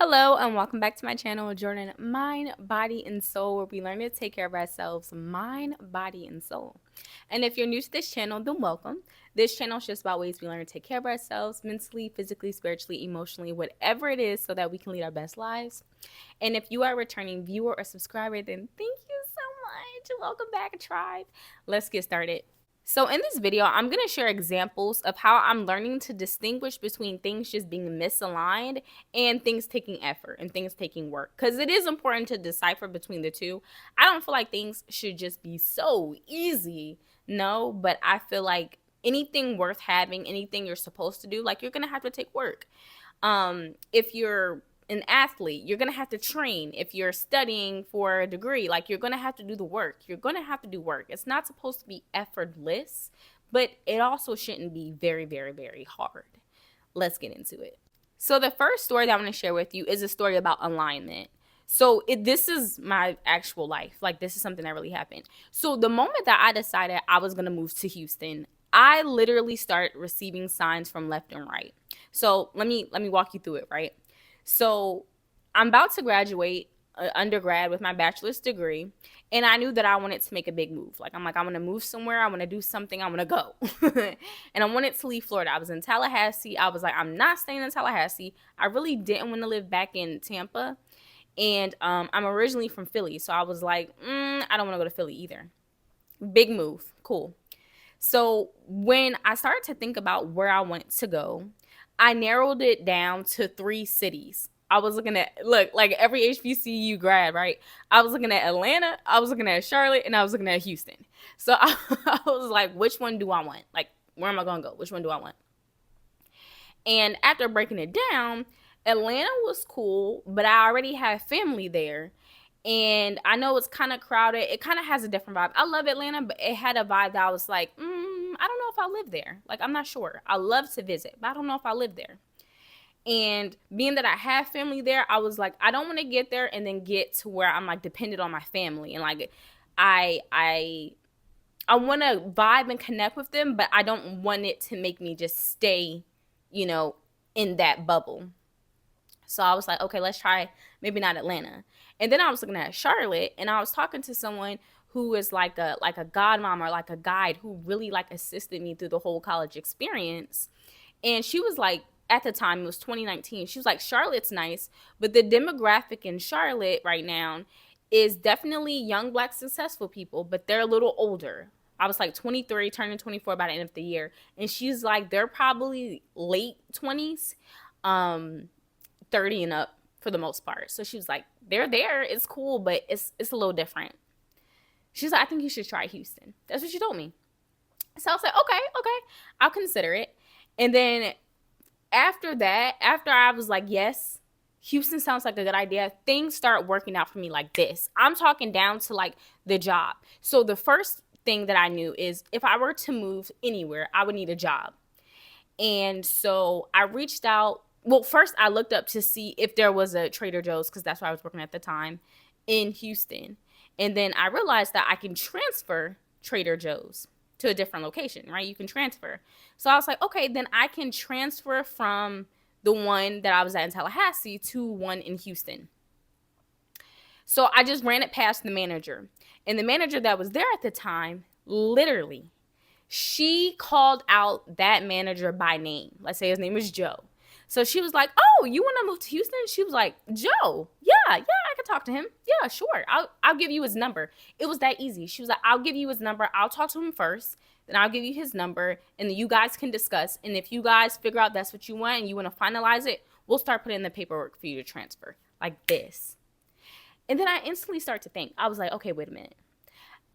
Hello and welcome back to my channel, Jordan Mind, Body, and Soul, where we learn to take care of ourselves, mind, body, and soul. And if you're new to this channel, then welcome. This channel is just about ways we learn to take care of ourselves mentally, physically, spiritually, emotionally, whatever it is, so that we can lead our best lives. And if you are a returning viewer or subscriber, then thank you so much. Welcome back, tribe. Let's get started. So in this video, I'm going to share examples of how I'm learning to distinguish between things just being misaligned and things taking effort and things taking work. Because it is important to decipher between the two. I don't feel like things should just be so easy, no, but I feel like anything worth having, anything you're supposed to do, like you're going to have to take work. If you're an athlete, you're gonna have to train. If you're studying for a degree, like you're gonna have to do the work. You're gonna have to do work. It's not supposed to be effortless, but it also shouldn't be very, very, very hard. Let's get into it. So the first story that I want to share with you is a story about alignment. So this is my actual life. Like, this is something that really happened. So the moment that I decided I was gonna move to Houston, I literally started receiving signs from left and right. So let me walk you through it, right? So I'm about to graduate undergrad with my bachelor's degree, and I knew that I wanted to make a big move. Like, I'm going to move somewhere. I want to do something. I want to go. And I wanted to leave Florida. I was in Tallahassee. I was like, I'm not staying in Tallahassee. I really didn't want to live back in Tampa. And I'm originally from Philly. So I was like, I don't want to go to Philly either. Big move. Cool. So when I started to think about where I wanted to go, I narrowed it down to 3 cities. I was looking at, like every HBCU grad, right? I was looking at Atlanta, I was looking at Charlotte, and I was looking at Houston. So I was like, which one do I want? Like, where am I going to go? Which one do I want? And after breaking it down, Atlanta was cool, but I already have family there. And I know it's kind of crowded. It kind of has a different vibe. I love Atlanta, but it had a vibe that I was like, I don't know if I live there. Like, I'm not sure. I love to visit, but I don't know if I live there. And being that I have family there, I was like, I don't want to get there and then get to where I'm like dependent on my family. And like, I want to vibe and connect with them, but I don't want it to make me just stay, in that bubble. So I was like, okay, let's try maybe not Atlanta. And then I was looking at Charlotte, and I was talking to someone who is like a godmom or like a guide who really like assisted me through the whole college experience. And she was like, at the time, it was 2019, she was like, Charlotte's nice, but the demographic in Charlotte right now is definitely young Black successful people, but they're a little older. I was like 23, turning 24 by the end of the year. And she's like, they're probably late 20s, 30 and up for the most part. So she was like, they're there. It's cool, but it's a little different. She's like, I think you should try Houston. That's what she told me. So I was like, okay, I'll consider it. And then after that, after I was like, yes, Houston sounds like a good idea, things start working out for me like this. I'm talking down to like the job. So the first thing that I knew is if I were to move anywhere, I would need a job. And so I reached out. Well, first I looked up to see if there was a Trader Joe's, because that's where I was working at the time, in Houston. And then I realized that I can transfer Trader Joe's to a different location, right? You can transfer. So I was like, okay, then I can transfer from the one that I was at in Tallahassee to one in Houston. So I just ran it past the manager. And the manager that was there at the time, literally, she called out that manager by name. Let's say his name was Joe. So she was like, oh, you want to move to Houston? She was like, Joe, yeah, I can talk to him. Yeah, sure. I'll give you his number. It was that easy. She was like, I'll give you his number. I'll talk to him first. Then I'll give you his number. And then you guys can discuss. And if you guys figure out that's what you want and you want to finalize it, we'll start putting in the paperwork for you to transfer. Like this. And then I instantly start to think. I was like, okay, wait a minute.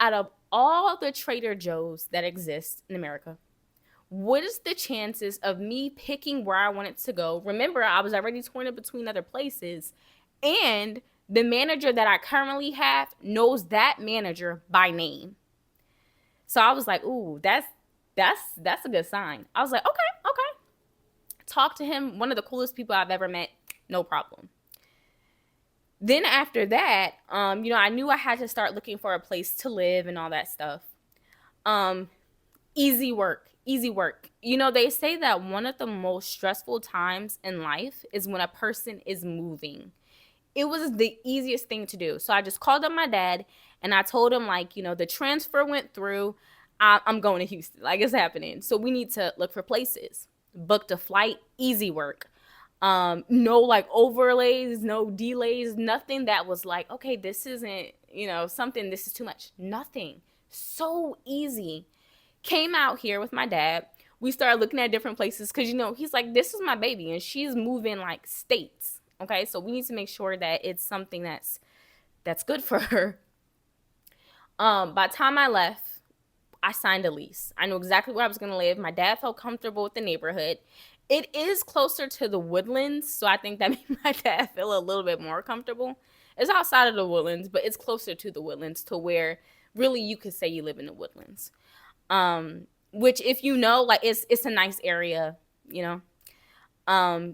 Out of all the Trader Joe's that exist in America, what is the chances of me picking where I wanted to go? Remember, I was already torn up between other places, and the manager that I currently have knows that manager by name. So I was like, ooh, that's a good sign. I was like, okay. Talk to him, one of the coolest people I've ever met, no problem. Then after that, I knew I had to start looking for a place to live and all that stuff. Easy work. easy work. You know, they say that one of the most stressful times in life is when a person is moving. It was the easiest thing to do. So I just called up my dad and I told him, like, you know, the transfer went through. I'm going to Houston. Like, it's happening. So we need to look for places. Booked a flight, easy work. No like overlays, no delays, nothing that was like, okay, this isn't, you know, something, this is too much. Nothing. So easy. Came out here with my dad. We started looking at different places because, you know, he's like, this is my baby and she's moving like states. Okay, so we need to make sure that it's something that's good for her. By the time I left, I signed a lease. I knew exactly where I was going to live. My dad felt comfortable with the neighborhood. It is closer to the Woodlands, so I think that made my dad feel a little bit more comfortable. It's outside of the Woodlands, but it's closer to the Woodlands to where really you could say you live in the Woodlands. Which, if you know, like, it's a nice area, you know.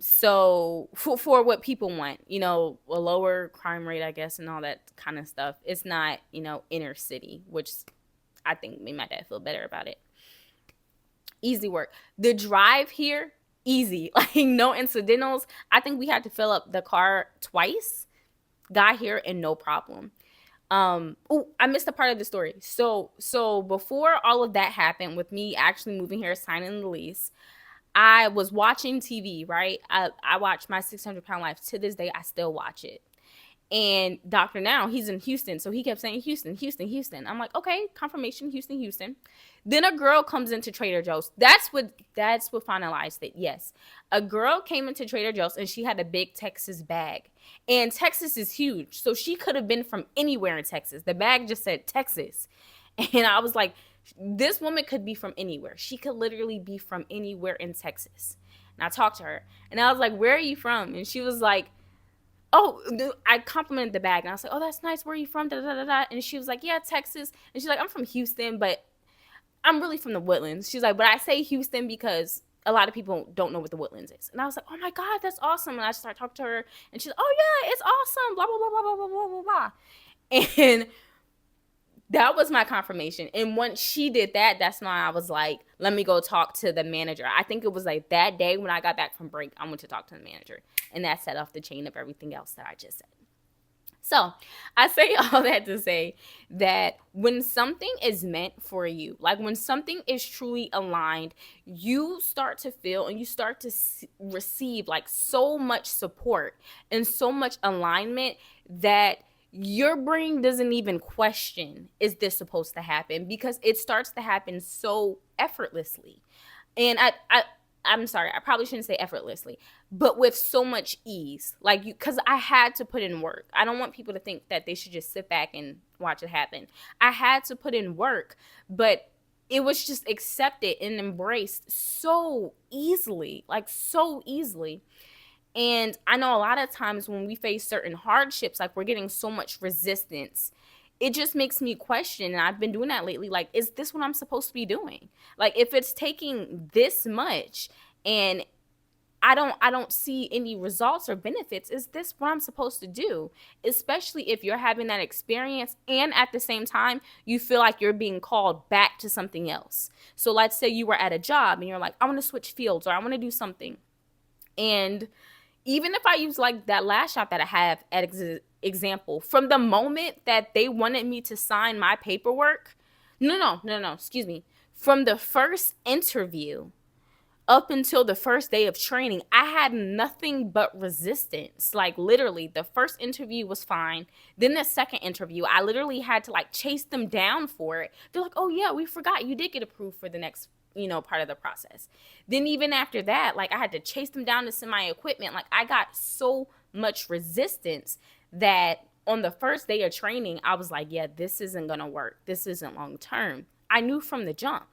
So for what people want, you know, a lower crime rate, I guess, and all that kind of stuff. It's not, you know, inner city, which I think made my dad feel better about it. Easy work. The drive here, easy. Like, no incidentals. I think we had to fill up the car twice. Got here and no problem. Oh, I missed a part of the story. So before all of that happened with me actually moving here, signing the lease, I was watching TV, right? I watched My 600-Pound Life. To this day, I still watch it. And Dr. Now, he's in Houston, so he kept saying Houston, Houston, Houston. I'm like, okay, confirmation, Houston, Houston. Then a girl comes into Trader Joe's. That's what finalized it. Yes, a girl came into Trader Joe's and she had a big Texas bag. And Texas is huge, so she could have been from anywhere in Texas. The bag just said Texas, and I was like, this woman could be from anywhere. She could literally be from anywhere in Texas. And I talked to her, and I was like, where are you from? And she was like, oh, I complimented the bag. And I was like, oh, that's nice. Where are you from? Da, da, da, da. And she was like, yeah, Texas. And she's like, I'm from Houston, but I'm really from the Woodlands. She's like, but I say Houston because a lot of people don't know what the Woodlands is. And I was like, oh, my God, that's awesome. And I started talking to her, and she's like, oh, yeah, it's awesome, blah, blah, blah, blah, blah, blah, blah, blah. And that was my confirmation. And once she did that, that's when I was like, let me go talk to the manager. I think it was like that day when I got back from break, I went to talk to the manager. And that set off the chain of everything else that I just said. So I say all that to say that when something is meant for you, like when something is truly aligned, you start to feel and you start to receive like so much support and so much alignment that your brain doesn't even question, is this supposed to happen? Because it starts to happen so effortlessly. And I'm sorry, I probably shouldn't say effortlessly, but with so much ease. Like, because I had to put in work. I don't want people to think that they should just sit back and watch it happen. I had to put in work, but it was just accepted and embraced so easily, like so easily. And I know a lot of times when we face certain hardships, like we're getting so much resistance, it just makes me question, and I've been doing that lately, like, is this what I'm supposed to be doing? Like, if it's taking this much and I don't see any results or benefits, is this what I'm supposed to do? Especially if you're having that experience and at the same time you feel like you're being called back to something else. So let's say you were at a job and you're like, I want to switch fields, or I want to do something. And even if I use like that last shop that I have at example, from the moment that they wanted me to sign my paperwork, no, excuse me, from the first interview up until the first day of training, I had nothing but resistance. Like, literally, the first interview was fine. Then the second interview, I literally had to like chase them down for it. They're like, oh yeah, we forgot you did get approved for the next, you know, part of the process. Then even after that, like, I had to chase them down to send my equipment. Like, I got so much resistance that on the first day of training, I was like, yeah, this isn't gonna work. This isn't long term. I knew from the jump,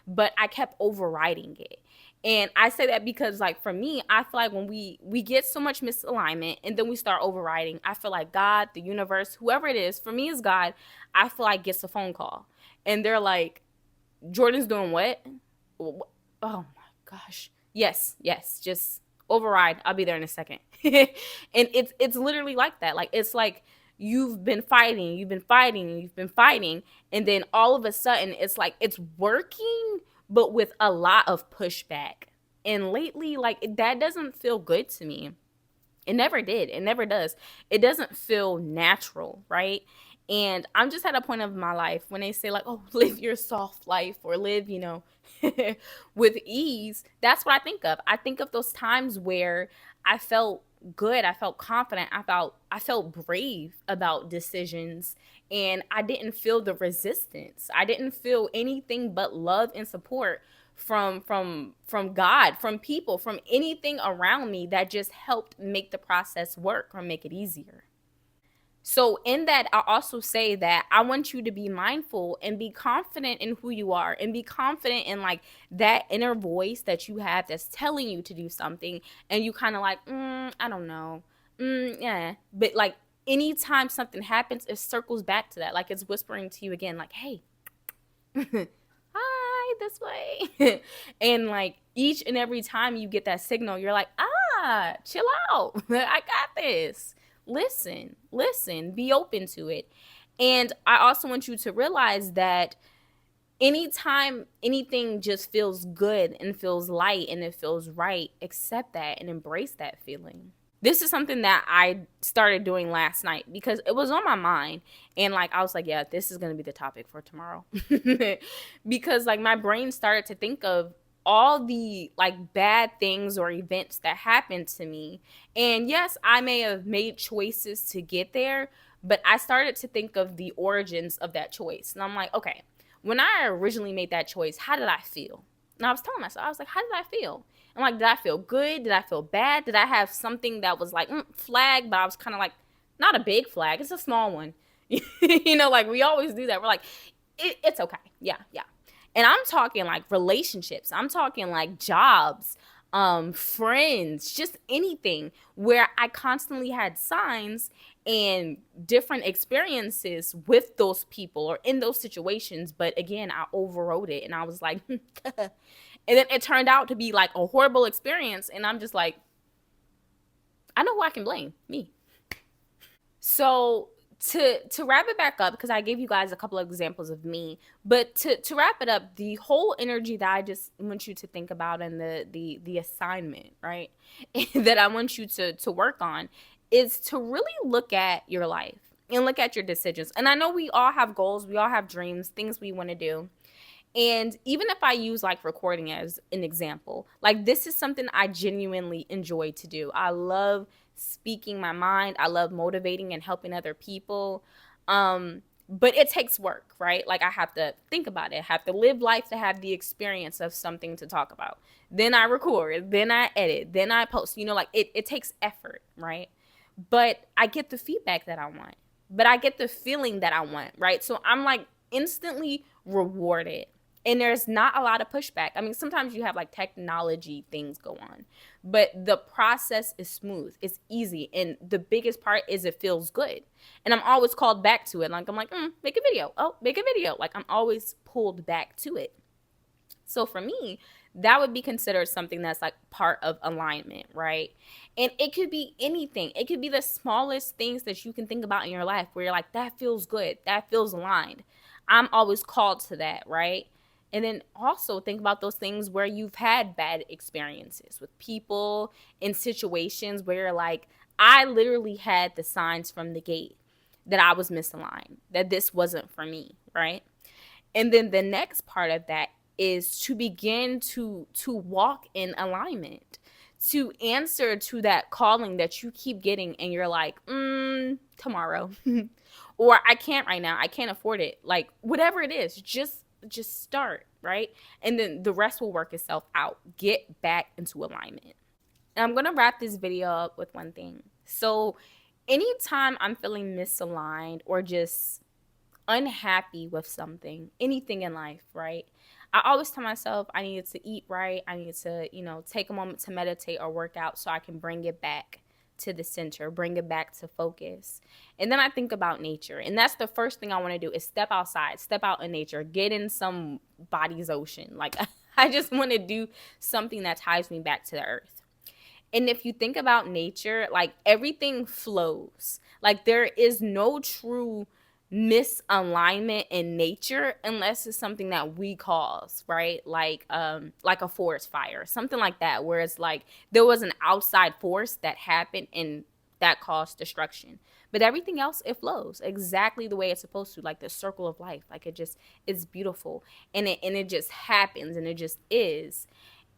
but I kept overriding it. And I say that because, like, for me, I feel like when we get so much misalignment and then we start overriding, I feel like God, the universe, whoever it is, for me is God, I feel like gets a phone call. And they're like, Jordan's doing what? Oh my gosh. Yes, just override. I'll be there in a second. And it's literally like that. Like, it's like you've been fighting, and then all of a sudden it's like it's working, but with a lot of pushback. And lately, like, that doesn't feel good to me. It never did. It never does. It doesn't feel natural, right? And I'm just at a point of my life when they say, like, oh, live your soft life or live, with ease. That's what I think of. I think of those times where I felt good. I felt confident. I felt brave about decisions, and I didn't feel the resistance. I didn't feel anything but love and support from God, from people, from anything around me that just helped make the process work or make it easier. So in that, I also say that I want you to be mindful and be confident in who you are, and be confident in like that inner voice that you have that's telling you to do something, and you kind of like, I don't know, yeah, but like anytime something happens, it circles back to that, like it's whispering to you again, like, hey, hi, this way. And like each and every time you get that signal, you're like, chill out. I got this. Listen, be open to it. And I also want you to realize that anytime anything just feels good and feels light and it feels right, accept that and embrace that feeling. This is something that I started doing last night because it was on my mind, and like I was like, yeah, this is going to be the topic for tomorrow. Because like my brain started to think of all the like bad things or events that happened to me. And yes, I may have made choices to get there, but I started to think of the origins of that choice. And I'm like, okay, when I originally made that choice, how did I feel? And I was telling myself, I was like, how did I feel? I'm like, did I feel good? Did I feel bad? Did I have something that was like flag, but I was kind of like, not a big flag, it's a small one. Like we always do that. We're like, it's okay. Yeah, yeah. And I'm talking like relationships. I'm talking like jobs, friends, just anything where I constantly had signs and different experiences with those people or in those situations. But again, I overrode it and I was like, and then it turned out to be like a horrible experience. And I'm just like, I know who I can blame, me. So to wrap it back up, because I gave you guys a couple of examples of me, but to wrap it up, the whole energy that I just want you to think about, and the assignment, right, that I want you to work on is to really look at your life and look at your decisions. And I know we all have goals, we all have dreams, things we want to do. And even if I use like recording as an example, like this is something I genuinely enjoy to do. I love speaking my mind. I love motivating and helping other people. But it takes work, right? Like I have to think about it. I have to live life to have the experience of something to talk about. Then I record, then I edit, then I post. Like it takes effort, right? But I get the feedback that I want. But I get the feeling that I want, right? So I'm like instantly rewarded, and there's not a lot of pushback. I mean, sometimes you have like technology things go on, but the process is smooth, it's easy, and the biggest part is it feels good. And I'm always called back to it. Like I'm like, make a video. Oh, make a video. Like I'm always pulled back to it. So for me, that would be considered something that's like part of alignment, right? And it could be anything. It could be the smallest things that you can think about in your life where you're like, that feels good. That feels aligned. I'm always called to that, right? And then also think about those things where you've had bad experiences with people, in situations where you're like, I literally had the signs from the gate that I was misaligned, that this wasn't for me, right? And then the next part of that is to begin to walk in alignment, to answer to that calling that you keep getting and you're like, tomorrow. Or I can't right now. I can't afford it. Like whatever it is, just start, right? And then the rest will work itself out. Get back into alignment. And I'm going to wrap this video up with one thing. So anytime I'm feeling misaligned or just unhappy with something, anything in life, right? I always tell myself I needed to eat right. I needed to, take a moment to meditate or work out so I can bring it back to the center, bring it back to focus. And then I think about nature. And that's the first thing I want to do is step outside, step out in nature, get in somebody's ocean. Like I just want to do something that ties me back to the earth. And if you think about nature, like everything flows. Like there is no true misalignment in nature unless it's something that we cause, right? Like a forest fire, something like that, where it's like there was an outside force that happened and that caused destruction. But everything else, it flows exactly the way it's supposed to, like the circle of life. Like it just, it's beautiful, and it just happens, and it just is.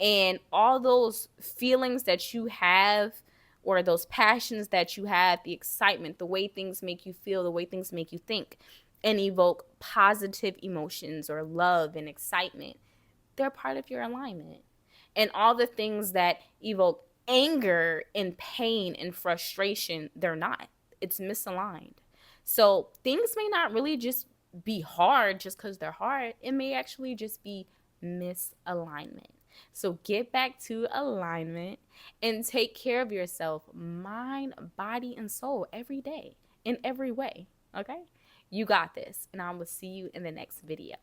And all those feelings that you have, or those passions that you have, the excitement, the way things make you feel, the way things make you think and evoke positive emotions or love and excitement, they're part of your alignment. And all the things that evoke anger and pain and frustration, they're not. It's misaligned. So things may not really just be hard just because they're hard. It may actually just be misalignment. So get back to alignment and take care of yourself, mind, body, and soul every day in every way. Okay? You got this. And I will see you in the next video.